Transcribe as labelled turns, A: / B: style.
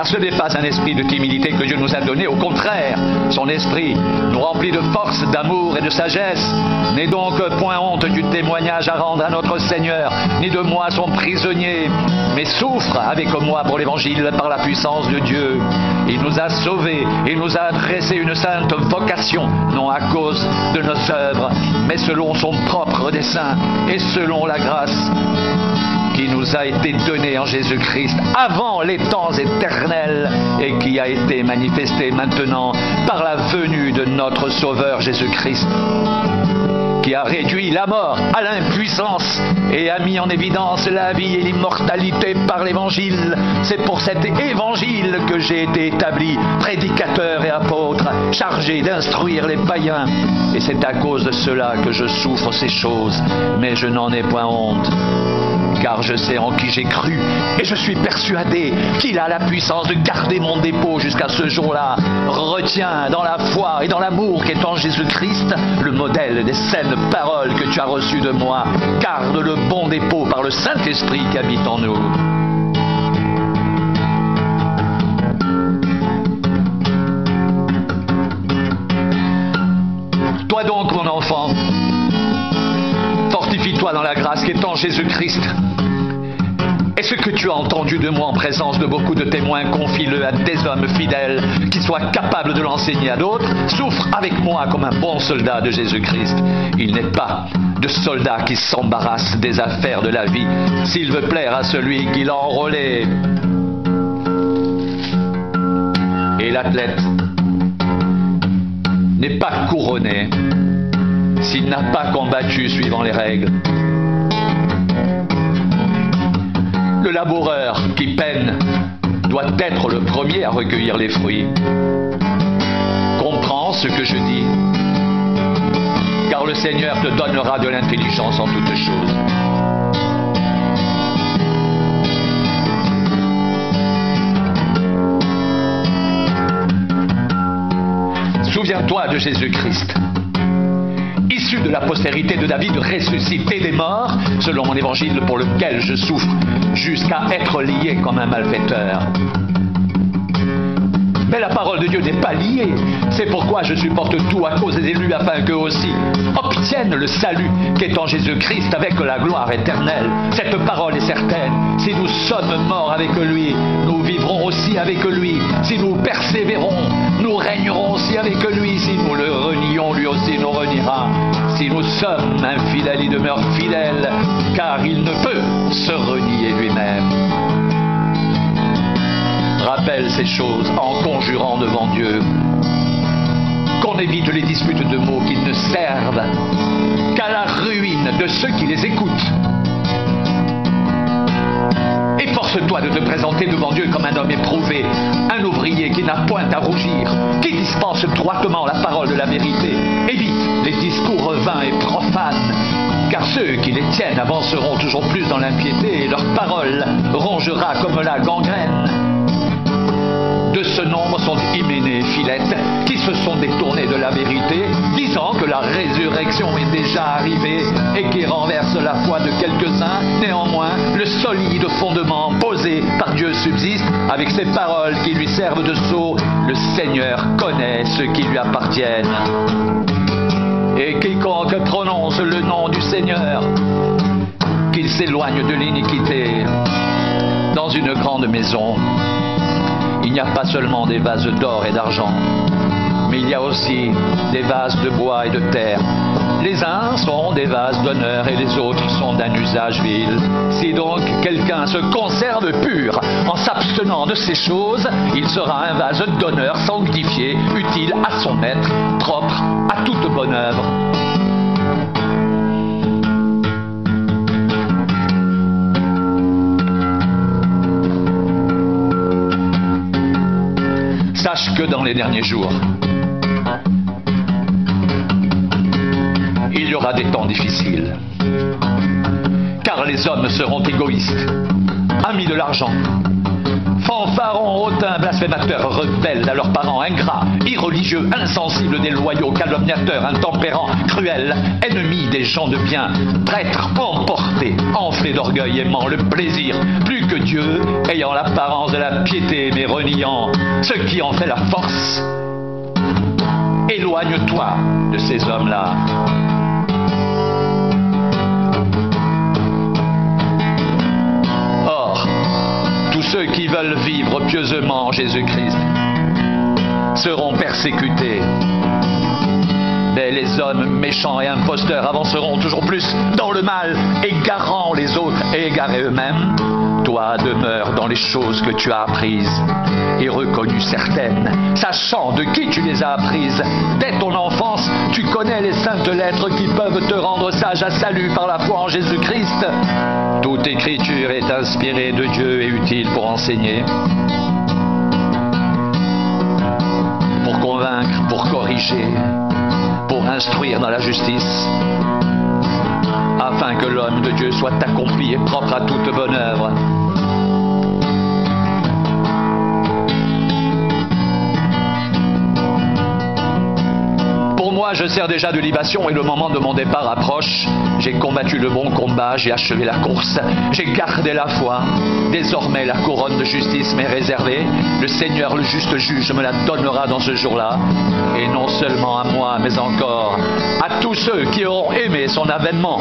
A: Car ce n'est pas un esprit de timidité que Dieu nous a donné, au contraire, son esprit nous remplit de force, d'amour et de sagesse. N'aie donc point honte du témoignage à rendre à notre Seigneur, ni de moi son prisonnier, mais souffre avec moi pour l'évangile par la puissance de Dieu. Il nous a sauvés, il nous a adressé une sainte vocation, non à cause de nos œuvres, mais selon son propre dessein et selon la grâce qui nous a été donnée en Jésus-Christ avant les temps éternels et qui a été manifestée maintenant par la venue de notre Sauveur Jésus-Christ, qui a réduit la mort à l'impuissance et a mis en évidence la vie et l'immortalité par l'Évangile. C'est pour cet Évangile que j'ai été établi prédicateur et apôtre, chargé d'instruire les païens. Et c'est à cause de cela que je souffre ces choses, mais je n'en ai point honte. Car je sais en qui j'ai cru, et je suis persuadé qu'il a la puissance de garder mon dépôt jusqu'à ce jour-là. Retiens dans la foi et dans l'amour qu'est en Jésus-Christ le modèle des saines paroles que tu as reçues de moi. Garde le bon dépôt par le Saint-Esprit qui habite en nous. Toi donc, mon enfant, fortifie-toi dans la grâce qui est en Jésus-Christ. Et ce que tu as entendu de moi en présence de beaucoup de témoins, confie-le à des hommes fidèles qui soient capables de l'enseigner à d'autres. Souffre avec moi comme un bon soldat de Jésus-Christ. Il n'est pas de soldat qui s'embarrasse des affaires de la vie, s'il veut plaire à celui qui l'a enrôlé. Et l'athlète n'est pas couronné s'il n'a pas combattu suivant les règles. Le laboureur qui peine doit être le premier à recueillir les fruits. Comprends ce que je dis, car le Seigneur te donnera de l'intelligence en toutes choses. Souviens-toi de Jésus-Christ, issu de la postérité de David, ressuscité des morts, selon mon évangile pour lequel je souffre, jusqu'à être lié comme un malfaiteur. Mais la parole de Dieu n'est pas liée. C'est pourquoi je supporte tout à cause des élus, afin qu'eux aussi obtiennent le salut qui est en Jésus-Christ avec la gloire éternelle. Cette parole est certaine. Si nous sommes morts avec lui, nous vivrons aussi avec lui. Si nous persévérons, nous régnerons aussi avec lui. Si nous le renions, lui aussi nous reniera. Si nous sommes infidèles, il demeure fidèle, car il ne peut se renier lui-même. Rappelle ces choses en conjurant devant Dieu, qu'on évite les disputes de mots qui ne servent qu'à la ruine de ceux qui les écoutent. Efforce-toi de te présenter devant Dieu comme un homme éprouvé, un ouvrier qui n'a point à rougir, qui dispense droitement la parole de la vérité. Évite les discours vains et profanes, car ceux qui les tiennent avanceront toujours plus dans l'impiété et leur parole rongera comme la gangrène. De ce nombre sont Hyménée et Philette, qui se sont détournés de la vérité, disant que la résurrection est déjà arrivée et qui renverse la foi de quelques-uns. Néanmoins, le solide fondement posé par Dieu subsiste, avec ces paroles qui lui servent de sceau. Le Seigneur connaît ceux qui lui appartiennent. Et quiconque prononce le nom du Seigneur, qu'il s'éloigne de l'iniquité. Dans une grande maison, il n'y a pas seulement des vases d'or et d'argent, mais il y a aussi des vases de bois et de terre. Les uns sont des vases d'honneur et les autres sont d'un usage vil. Si donc quelqu'un se conserve pur en s'abstenant de ces choses, il sera un vase d'honneur sanctifié, utile à son maître, propre à toute bonne œuvre. Sache que dans les derniers jours, il y aura des temps difficiles, car les hommes seront égoïstes, amis de l'argent, fanfarons, hautains, blasphémateurs, rebelles à leurs parents, ingrats, irreligieux, insensibles, déloyaux, calomniateurs, intempérants, cruels, ennemis des gens de bien, traîtres, emportés, enflés d'orgueil, aimant le plaisir, plus que Dieu, ayant l'apparence de la piété, mais reniant ce qui en fait la force. Éloigne-toi de ces hommes-là. Or, tous ceux qui veulent vivre pieusement en Jésus-Christ seront persécutés. Mais les hommes méchants et imposteurs avanceront toujours plus dans le mal, égarant les autres et égarés eux-mêmes. Toi, demeure dans les choses que tu as apprises et reconnues certaines, sachant de qui tu les as apprises. Dès ton enfance, tu connais les saintes lettres qui peuvent te rendre sage à salut par la foi en Jésus-Christ. Toute écriture est inspirée de Dieu et utile pour enseigner, pour convaincre, pour corriger, pour instruire dans la justice, afin que l'homme de Dieu soit accompli et propre à toute bonne œuvre. Pour moi, je sers déjà de libation et le moment de mon départ approche. J'ai combattu le bon combat, j'ai achevé la course, j'ai gardé la foi. Désormais, la couronne de justice m'est réservée. Le Seigneur, le juste juge, me la donnera dans ce jour-là. Et non seulement à moi, mais encore à tous ceux qui auront aimé son avènement.